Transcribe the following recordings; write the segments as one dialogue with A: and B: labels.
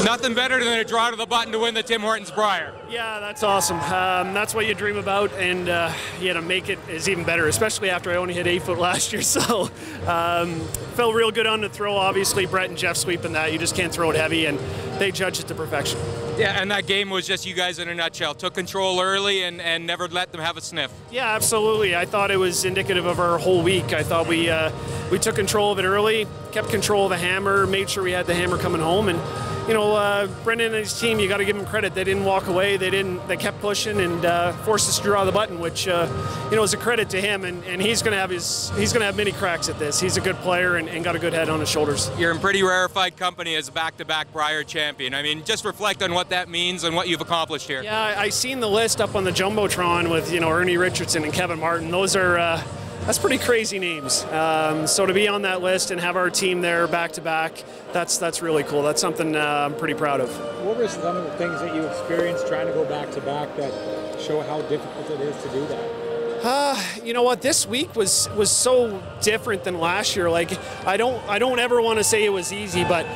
A: Nothing better than a draw to the button to win the Tim Hortons Brier.
B: Yeah, that's awesome. That's what you dream about, and to make it is even better, especially after I only hit 8 foot last year. So felt real good on the throw. Obviously, Brett and Geoff sweeping that. You just can't throw it heavy, and they judge it to perfection.
A: Yeah, and that game was just you guys in a nutshell. Took control early and never let them have a sniff.
B: Yeah, absolutely. I thought it was indicative of our whole week. I thought we took control of it early, kept control of the hammer, made sure we had the hammer coming home, and Brendan and his team, you got to give them credit. They didn't walk away. They kept pushing and forced us to draw the button, which is a credit to him. And he's going to have many cracks at this. He's a good player and got a good head on his shoulders.
A: You're in pretty rarefied company as a back-to-back Brier champion. I mean, just reflect on what that means and what you've accomplished here.
B: Yeah, I seen the list up on the jumbotron with Ernie Richardson and Kevin Martin. Those are. That's pretty crazy names. So to be on that list and have our team there back to back, that's really cool. That's something I'm pretty proud of.
C: What were some of the things that you experienced trying to go back to back that show how difficult it is to do that?
B: You know what? This week was so different than last year. Like I don't ever want to say it was easy, but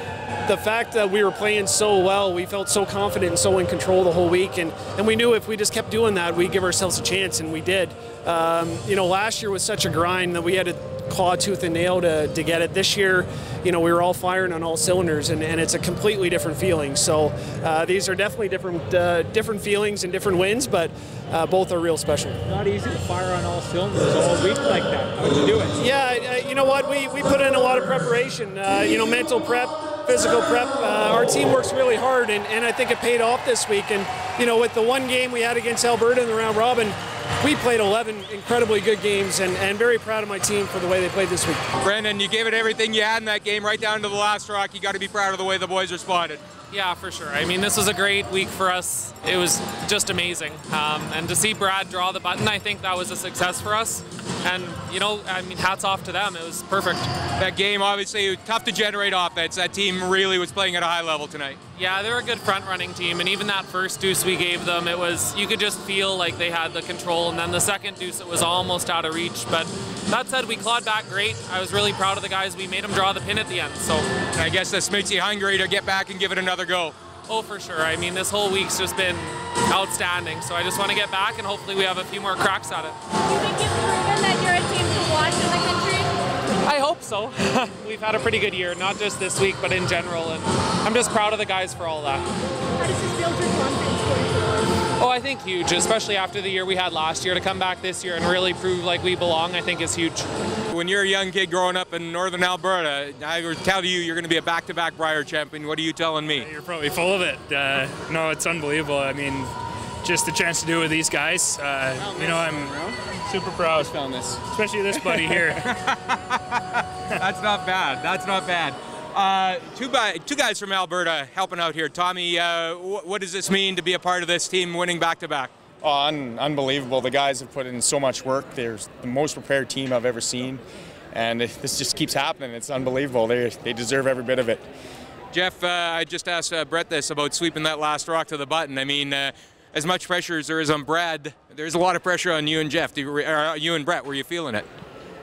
B: the fact that we were playing so well, we felt so confident and so in control the whole week, and we knew if we just kept doing that, we'd give ourselves a chance, and we did. Last year was such a grind that we had to claw tooth and nail to get it. This year, we were all firing on all cylinders, and it's a completely different feeling. So these are definitely different feelings and different wins, but both are real special.
C: Not easy to fire on all cylinders all week like that. How'd you do it?
B: Yeah, you know what? We put in a lot of preparation. Mental prep, physical prep. Our team works really hard, and I think it paid off this week. And with the one game we had against Alberta in the round robin, we played 11 incredibly good games, and very proud of my team for the way they played this week.
A: Brendan, you gave it everything you had in that game, right down to the last rock. You got to be proud of the way the boys responded.
D: Yeah, for sure. I mean, this was a great week for us. It was just amazing. And to see Brad draw the button, I think that was a success for us. And, hats off to them. It was perfect.
A: That game, obviously, tough to generate offense. That team really was playing at a high level tonight.
D: Yeah, they're a good front-running team. And even that first deuce we gave them, you could just feel like they had the control. And then the second deuce, it was almost out of reach. But that said, we clawed back great. I was really proud of the guys. We made them draw the pin at the end. So
A: I guess this makes you hungry to get back and give it another go.
D: Oh, for sure. I mean, this whole week's just been outstanding. So I just want to get back, and hopefully we have a few more cracks at it.
E: Do you think you've proven that you're a team to watch in the country?
D: I hope so. We've had a pretty good year, not just this week, but in general. And I'm just proud of the guys for all that.
E: How does this build your confidence going forward?
D: Oh, I think huge, especially after the year we had last year. To come back this year and really prove like we belong, I think is huge.
A: When you're a young kid growing up in northern Alberta, I would tell you you're going to be a back-to-back Brier champion. What are you telling me?
F: You're probably full of it. No, it's unbelievable. I mean, just the chance to do it with these guys. I'm super proud.
A: Found this.
F: Especially this buddy here.
A: That's not bad. That's not bad. Two guys from Alberta helping out here. Tommy, what does this mean to be a part of this team winning back-to-back?
G: Oh, unbelievable. The guys have put in so much work. They're the most prepared team I've ever seen. And this just keeps happening. It's unbelievable. They deserve every bit of it.
A: Geoff, I just asked Brett this about sweeping that last rock to the button. I mean, as much pressure as there is on Brad, there's a lot of pressure on you and Geoff. You and Brett, were you feeling it?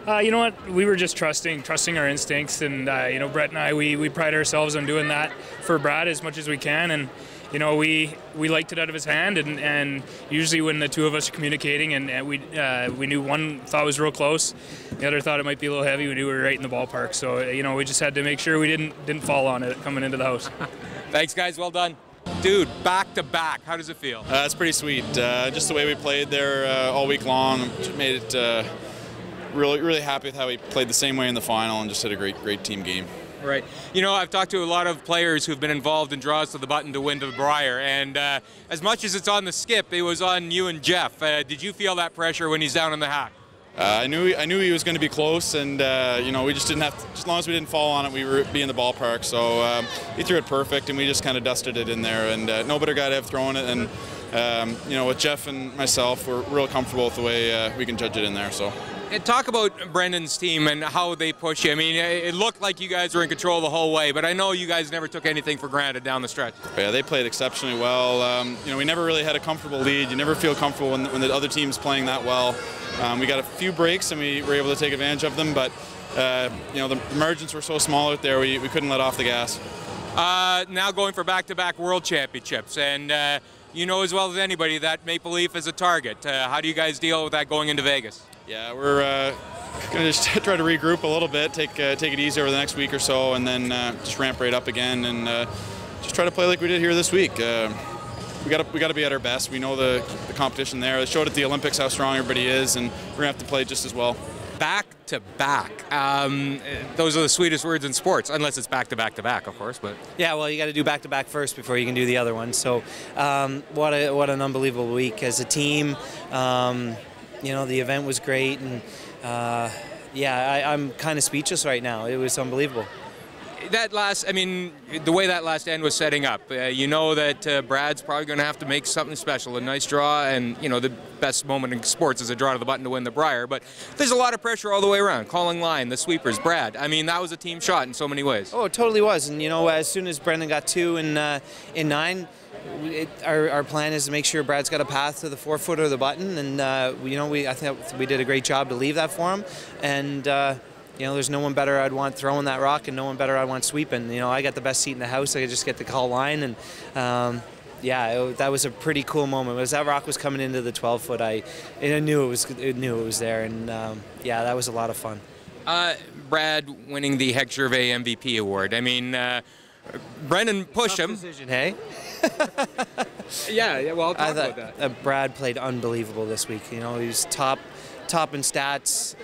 F: You know what? We were just trusting our instincts, and Brett and I, we pride ourselves on doing that for Brad as much as we can, and we liked it out of his hand, and usually when the two of us are communicating, and we knew one thought was real close, the other thought it might be a little heavy. We knew we were right in the ballpark, so we just had to make sure we didn't fall on it coming into the house.
A: Thanks, guys. Well done. Dude, back to back. How does it feel?
H: It's pretty sweet. Just the way we played there all week long made it. Really happy with how we played the same way in the final and just had a great team game.
A: Right. I've talked to a lot of players who've been involved in draws to the button to win to the Brier, and as much as it's on the skip, it was on you and Geoff. Did you feel that pressure when he's down in the hack?
H: I knew he was going to be close, and we just didn't have to, as long as we didn't fall on it, we were be in the ballpark. So he threw it perfect, and we just kind of dusted it in there, and no better guy to have thrown it. And with Geoff and myself, we're real comfortable with the way we can judge it in there. So.
A: Talk about Brendan's team and how they push you. I mean, it looked like you guys were in control the whole way, but I know you guys never took anything for granted down the stretch.
H: Yeah, they played exceptionally well. We never really had a comfortable lead. You never feel comfortable when the other team's playing that well. We got a few breaks and we were able to take advantage of them, but the margins were so small out there, we couldn't let off the gas.
A: Now going for back-to-back World Championships, and you know as well as anybody that Maple Leaf is a target. How do you guys deal with that going into Vegas?
H: Yeah, we're going to just try to regroup a little bit, take it easy over the next week or so, and then just ramp right up again and just try to play like we did here this week. We got to be at our best. We know the competition there. They showed at the Olympics how strong everybody is, and we're going to have to play just as well.
A: Back to back. Those are the sweetest words in sports, unless it's back to back to back, of course. But
I: yeah, well, you got to do back to back first before you can do the other one. So, what an unbelievable week as a team. You know, the event was great, and yeah, I'm kind of speechless right now. It was unbelievable.
A: That last, I mean, the way that last end was setting up, you know that Brad's probably going to have to make something special, a nice draw, and you know the best moment in sports is a draw to the button to win the Brier, but there's a lot of pressure all the way around, calling line, the sweepers, Brad. I mean, that was a team shot in so many ways.
I: Oh, it totally was, and you know, as soon as Brendan got 2 in 9, our plan is to make sure Brad's got a path to the 4-footer of the button, and you know, I think we did a great job to leave that for him, and you know, there's no one better I'd want throwing that rock, and no one better I'd want sweeping. You know, I got the best seat in the house. I could just get the call line, and yeah, that was a pretty cool moment. As that rock was coming into the 12-foot, I knew it was there, and yeah, that was a lot of fun.
A: Brad winning the Heck Gervais MVP award. I mean, Brendan pushed him.
I: Decision, hey?
A: Yeah, well, I'll talk about that.
I: Brad played unbelievable this week. You know, he was top in stats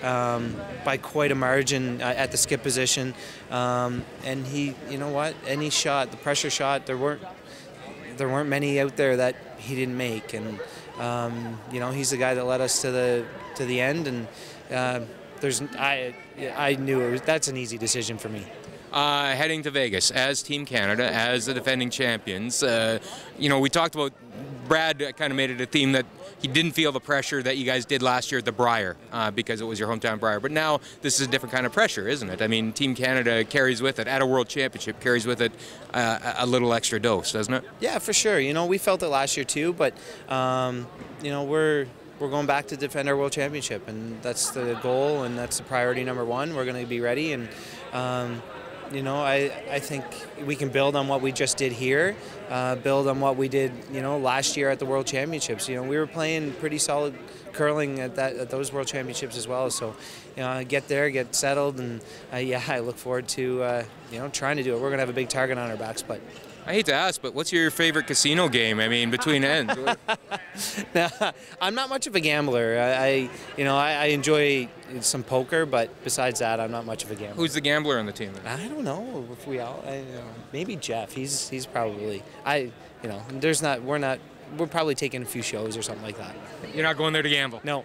I: by quite a margin at the skip position, and he, you know what, any shot, the pressure shot, there weren't many out there that he didn't make, and you know, he's the guy that led us to the end, and I knew that's an easy decision for me.
A: Heading to Vegas as Team Canada, as the defending champions, you know, we talked about Brad kind of made it a theme that he didn't feel the pressure that you guys did last year at the Brier because it was your hometown Brier. But now this is a different kind of pressure, isn't it? I mean, Team Canada carries with it, at a World Championship, carries with it a little extra dose, doesn't it?
I: Yeah, for sure. You know, we felt it last year too, but you know, we're going back to defend our World Championship, and that's the goal, and that's the priority number one. We're going to be ready, and you know, I think we can build on what we just did here, build on what we did, you know, last year at the World Championships. You know, we were playing pretty solid curling at those World Championships as well. So, you know, get there, get settled, and yeah, I look forward to you know, trying to do it. We're going to have a big target on our backs, but.
A: I hate to ask, but what's your favorite casino game? I mean, between ends.
I: No, I'm not much of a gambler. You know, I enjoy some poker, but besides that, I'm not much of a gambler.
A: Who's the gambler on the team then?
I: I don't know if we all. Maybe Geoff. He's probably. You know, we're probably taking a few shows or something like that.
A: You're not going there to gamble?
I: No.